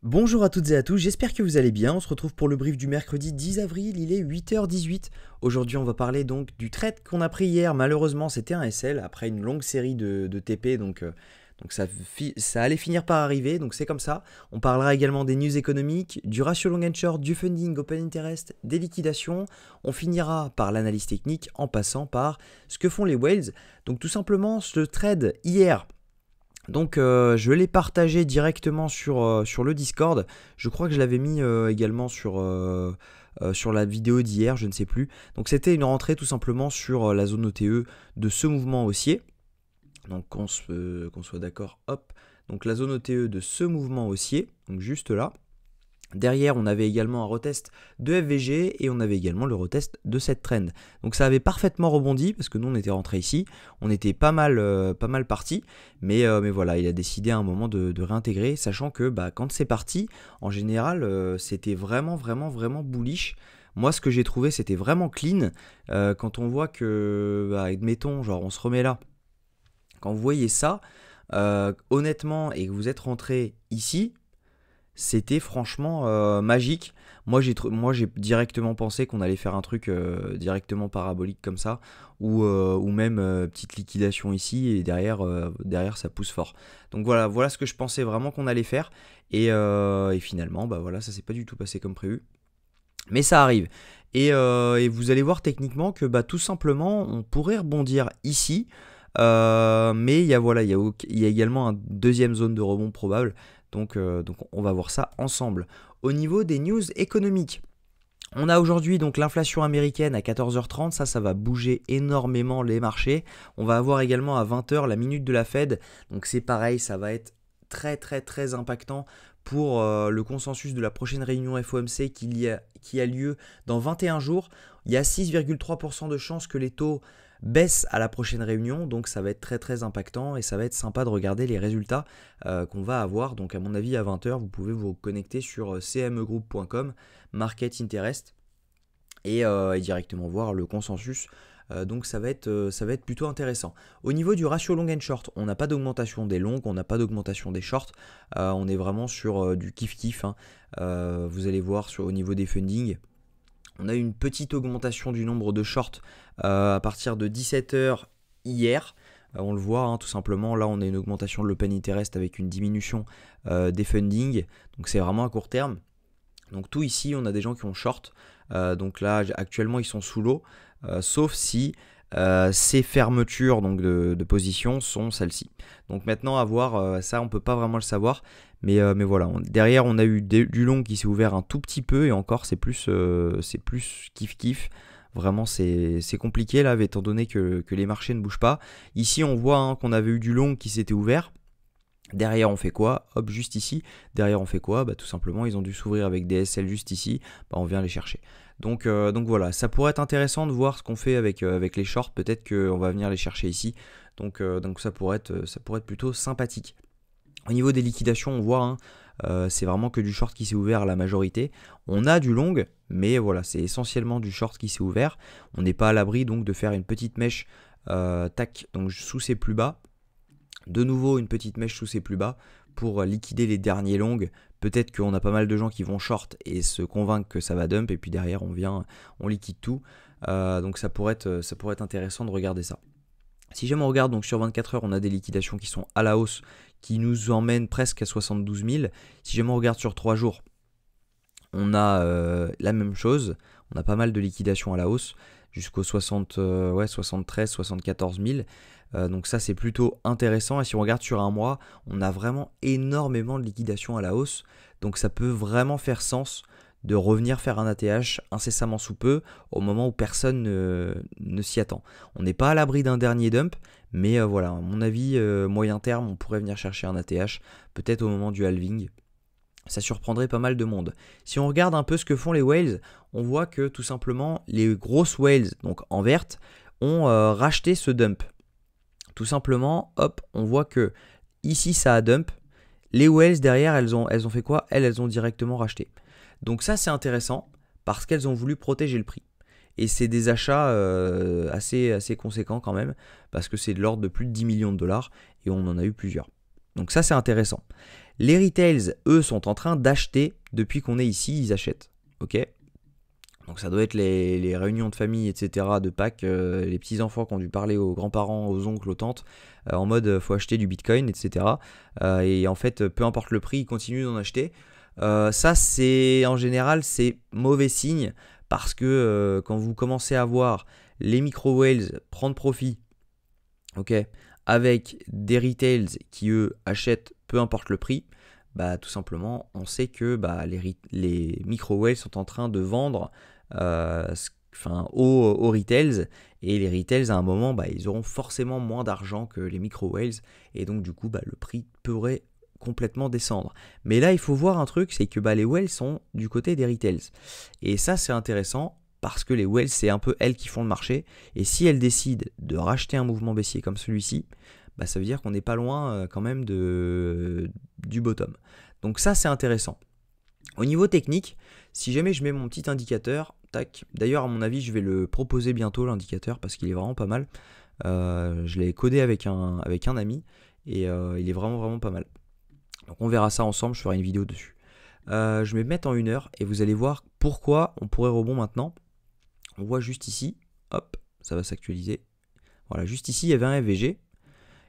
Bonjour à toutes et à tous, j'espère que vous allez bien. On se retrouve pour le brief du mercredi 10 avril, il est 8h18. Aujourd'hui, on va parler donc du trade qu'on a pris hier. Malheureusement, c'était un SL après une longue série de TP, donc ça allait finir par arriver, donc c'est comme ça. On parlera également des news économiques, du ratio long and short, du funding, open interest, des liquidations. On finira par l'analyse technique en passant par ce que font les whales. Donc tout simplement, ce trade hier. Donc je l'ai partagé directement sur le Discord. Je crois que je l'avais mis également sur la vidéo d'hier, je ne sais plus. Donc c'était une rentrée tout simplement sur la zone OTE de ce mouvement haussier. Donc qu'on soit d'accord, hop. Donc la zone OTE de ce mouvement haussier, donc juste là. Derrière, on avait également un retest de FVG et on avait également le retest de cette trend. Donc ça avait parfaitement rebondi parce que nous on était rentré ici, on était pas mal parti, mais voilà, il a décidé à un moment de réintégrer, sachant que quand c'est parti, en général, c'était vraiment bullish. Moi, ce que j'ai trouvé, c'était vraiment clean. Quand on voit que, admettons, genre on se remet là, quand vous voyez ça, honnêtement, et que vous êtes rentré ici, c'était franchement magique. Moi j'ai directement pensé qu'on allait faire un truc directement parabolique comme ça, ou même petite liquidation ici, et derrière ça pousse fort. Donc voilà ce que je pensais vraiment qu'on allait faire, et finalement voilà, ça s'est pas du tout passé comme prévu. Mais ça arrive. Et vous allez voir techniquement que tout simplement on pourrait rebondir ici. Mais il y a également une deuxième zone de rebond probable. Donc on va voir ça ensemble. Au niveau des news économiques, on a aujourd'hui donc l'inflation américaine à 14h30, ça va bouger énormément les marchés. On va avoir également à 20h la minute de la Fed, donc c'est pareil, ça va être très impactant pour le consensus de la prochaine réunion FOMC qui a lieu dans 21 jours. Il y a 6,3% de chances que les taux baisse à la prochaine réunion, donc ça va être très impactant et ça va être sympa de regarder les résultats qu'on va avoir. Donc à mon avis à 20h vous pouvez vous connecter sur cmegroup.com, Market Interest, et directement voir le consensus. Donc ça va être plutôt intéressant. Au niveau du ratio long and short, on n'a pas d'augmentation des longs, on n'a pas d'augmentation des shorts, on est vraiment sur du kiff-kiff, hein. Vous allez voir au niveau des fundings, on a eu une petite augmentation du nombre de shorts à partir de 17h hier. On le voit tout simplement, là on a une augmentation de l'open interest avec une diminution des funding. Donc c'est vraiment à court terme. Donc tout ici, on a des gens qui ont short. Donc là actuellement ils sont sous l'eau. Sauf si ces fermetures donc de position sont celles-ci. Donc maintenant à voir, ça on peut pas vraiment le savoir. Mais voilà, derrière on a eu du long qui s'est ouvert un tout petit peu, et encore c'est plus kiff-kiff. Vraiment c'est compliqué là, étant donné que les marchés ne bougent pas. Ici on voit qu'on avait eu du long qui s'était ouvert. Derrière on fait quoi? Hop, juste ici. Derrière on fait quoi? Tout simplement ils ont dû s'ouvrir avec des SL juste ici. On vient les chercher. Donc voilà, ça pourrait être intéressant de voir ce qu'on fait avec les shorts. Peut-être qu'on va venir les chercher ici. Donc ça pourrait être plutôt sympathique. Au niveau des liquidations, on voit, c'est vraiment que du short qui s'est ouvert à la majorité. On a du long, mais voilà, c'est essentiellement du short qui s'est ouvert. On n'est pas à l'abri donc de faire une petite mèche donc sous ses plus bas. De nouveau une petite mèche sous ses plus bas pour liquider les derniers longs. Peut-être qu'on a pas mal de gens qui vont short et se convaincre que ça va dump, et puis derrière on liquide tout. Donc ça pourrait être intéressant de regarder ça. Si jamais on regarde donc sur 24 heures, on a des liquidations qui sont à la hausse, qui nous emmènent presque à 72 000. Si jamais on regarde sur 3 jours, on a la même chose. On a pas mal de liquidations à la hausse, jusqu'aux 73, 74 000. Donc ça c'est plutôt intéressant. Et si on regarde sur un mois, on a vraiment énormément de liquidations à la hausse. Donc ça peut vraiment faire sens de revenir faire un ATH incessamment sous peu, au moment où personne ne s'y attend. On n'est pas à l'abri d'un dernier dump, mais voilà, à mon avis, moyen terme, on pourrait venir chercher un ATH, peut-être au moment du halving. Ça surprendrait pas mal de monde. Si on regarde un peu ce que font les whales, on voit que tout simplement les grosses whales, donc en verte, ont racheté ce dump. Tout simplement, hop, on voit que ici ça a dump. Les whales derrière, elles ont fait quoi? Elles ont directement racheté. Donc ça c'est intéressant parce qu'elles ont voulu protéger le prix. Et c'est des achats assez conséquents quand même, parce que c'est de l'ordre de plus de 10 millions de dollars et on en a eu plusieurs. Donc ça c'est intéressant. Les retails, eux, sont en train d'acheter. Depuis qu'on est ici, ils achètent. Ok. Donc ça doit être les réunions de famille, etc. de Pâques, les petits-enfants qui ont dû parler aux grands-parents, aux oncles, aux tantes, en mode faut acheter du Bitcoin, etc. Et en fait, peu importe le prix, ils continuent d'en acheter. Ça, c'est en général, c'est mauvais signe parce que quand vous commencez à voir les micro-whales prendre profit, ok, avec des retails qui, eux, achètent peu importe le prix, bah, tout simplement, on sait que bah, les micro-whales sont en train de vendre aux retails, et les retails à un moment bah, ils auront forcément moins d'argent que les micro whales, et donc du coup bah, le prix pourrait complètement descendre. Mais là il faut voir un truc, c'est que bah, les whales sont du côté des retails, et ça c'est intéressant parce que les whales c'est un peu elles qui font le marché, et si elles décident de racheter un mouvement baissier comme celui-ci, bah, ça veut dire qu'on n'est pas loin quand même du bottom. Donc ça c'est intéressant. Au niveau technique, si jamais je mets mon petit indicateur, tac, d'ailleurs à mon avis je vais le proposer bientôt l'indicateur parce qu'il est vraiment pas mal. Je l'ai codé avec un ami et il est vraiment pas mal. Donc on verra ça ensemble, je ferai une vidéo dessus. Je vais me mettre en 1 heure et vous allez voir pourquoi on pourrait rebond maintenant. On voit juste ici, hop, ça va s'actualiser. Voilà, juste ici il y avait un FVG.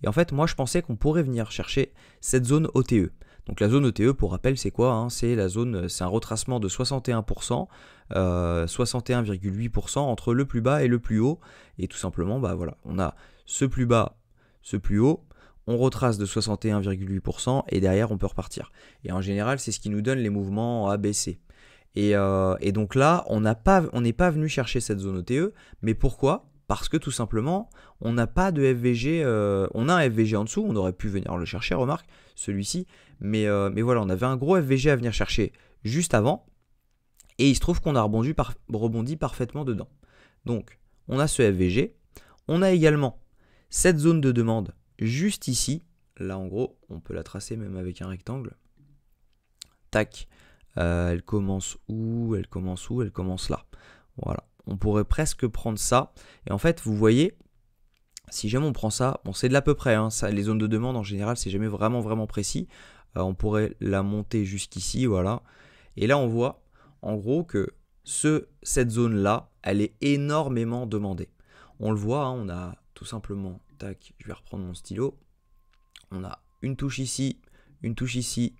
Et en fait moi je pensais qu'on pourrait venir chercher cette zone OTE. Donc la zone OTE, pour rappel, c'est quoi hein? C'est la zone, c'est un retracement de 61%, 61,8% entre le plus bas et le plus haut. Et tout simplement, bah voilà, on a ce plus bas, ce plus haut, on retrace de 61,8% et derrière on peut repartir. Et en général, c'est ce qui nous donne les mouvements ABC. Et donc là, on n'est pas venu chercher cette zone OTE, mais pourquoi ? Parce que tout simplement, on n'a pas de FVG, on a un FVG en dessous, on aurait pu venir le chercher, remarque, celui-ci, mais voilà, on avait un gros FVG à venir chercher juste avant, et il se trouve qu'on a rebondi parfaitement dedans. Donc, on a ce FVG, on a également cette zone de demande juste ici, là en gros, on peut la tracer même avec un rectangle, tac, elle commence où ? Elle commence là, voilà. On pourrait presque prendre ça. Et en fait, vous voyez, si jamais on prend ça, bon, c'est de l'à peu près. Hein, ça, les zones de demande, en général, c'est jamais vraiment précis. On pourrait la monter jusqu'ici, voilà. Et là, on voit, en gros, que cette zone-là, elle est énormément demandée. On le voit, hein, on a tout simplement, tac, je vais reprendre mon stylo. On a une touche ici, une touche ici.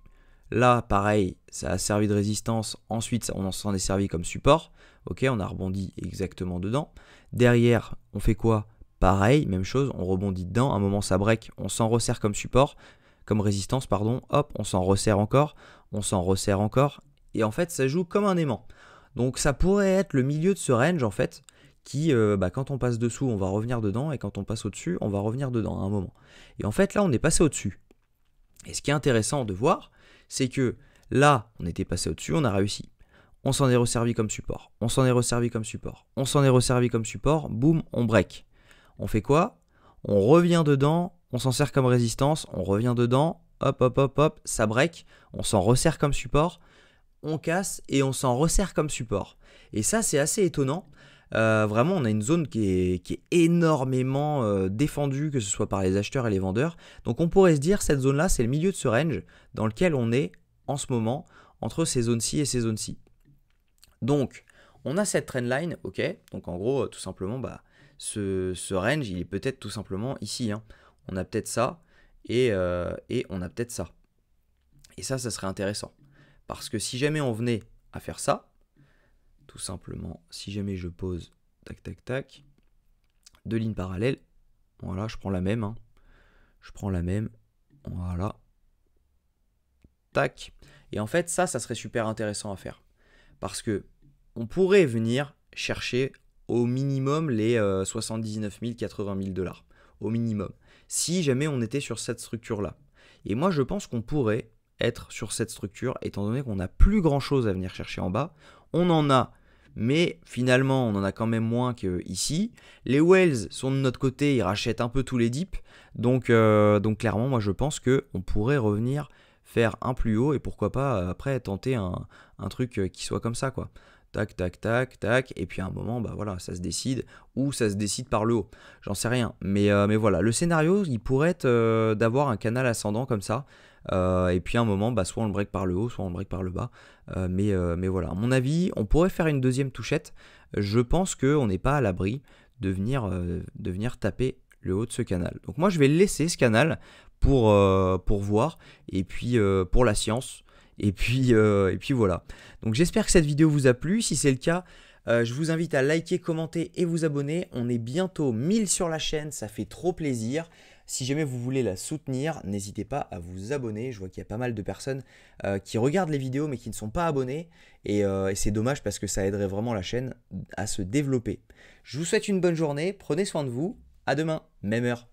Là, pareil, ça a servi de résistance. Ensuite, on s'en est servi comme support. Ok, on a rebondi exactement dedans. Derrière, on fait quoi ? Pareil, même chose, on rebondit dedans. À un moment, ça break, on s'en resserre comme support, comme résistance, pardon. Hop, on s'en resserre encore, on s'en resserre encore. Et en fait, ça joue comme un aimant. Donc, ça pourrait être le milieu de ce range, en fait, qui, quand on passe dessous, on va revenir dedans. Et quand on passe au-dessus, on va revenir dedans à un moment. Et en fait, là, on est passé au-dessus. Et ce qui est intéressant de voir, c'est que là, on était passé au-dessus, on a réussi. On s'en est resservi comme support. On s'en est resservi comme support. On s'en est resservi comme support. Boum, on break. On fait quoi ? On revient dedans. On s'en sert comme résistance. On revient dedans. Hop, ça break. On s'en resserre comme support. On casse et on s'en resserre comme support. Et ça, c'est assez étonnant. Vraiment, on a une zone qui est énormément défendue, que ce soit par les acheteurs et les vendeurs. Donc on pourrait se dire, cette zone-là, c'est le milieu de ce range dans lequel on est en ce moment, entre ces zones-ci et ces zones-ci. Donc, on a cette trendline, ok. Donc en gros, tout simplement, ce range, il est peut-être tout simplement ici. Hein. On a peut-être ça et on a peut-être ça. Et ça serait intéressant. Parce que si jamais on venait à faire ça, tout simplement, si jamais je pose, tac, 2 lignes parallèles, voilà, je prends la même, hein. Je prends la même, voilà, tac. Et en fait, ça serait super intéressant à faire. Parce que on pourrait venir chercher au minimum les 79 000, 80 000 $, au minimum, si jamais on était sur cette structure-là. Et moi, je pense qu'on pourrait être sur cette structure, étant donné qu'on n'a plus grand-chose à venir chercher en bas. On en a, mais finalement, on en a quand même moins qu'ici. Les whales sont de notre côté, ils rachètent un peu tous les dips. Donc clairement, moi, je pense qu'on pourrait revenir faire un plus haut et pourquoi pas après tenter un truc qui soit comme ça, quoi. Tac, et puis à un moment, voilà, ça se décide, ou ça se décide par le haut, j'en sais rien, mais voilà, le scénario, il pourrait être d'avoir un canal ascendant comme ça, Et puis à un moment, soit on le break par le haut, soit on le break par le bas. Mais voilà, à mon avis, on pourrait faire une deuxième touchette. Je pense qu'on n'est pas à l'abri de venir taper le haut de ce canal. Donc moi, je vais laisser ce canal pour voir, et puis pour la science. Et puis voilà. Donc j'espère que cette vidéo vous a plu. Si c'est le cas, je vous invite à liker, commenter et vous abonner. On est bientôt 1000 sur la chaîne, ça fait trop plaisir. Si jamais vous voulez la soutenir, n'hésitez pas à vous abonner. Je vois qu'il y a pas mal de personnes qui regardent les vidéos mais qui ne sont pas abonnées. Et c'est dommage parce que ça aiderait vraiment la chaîne à se développer. Je vous souhaite une bonne journée, prenez soin de vous. À demain, même heure.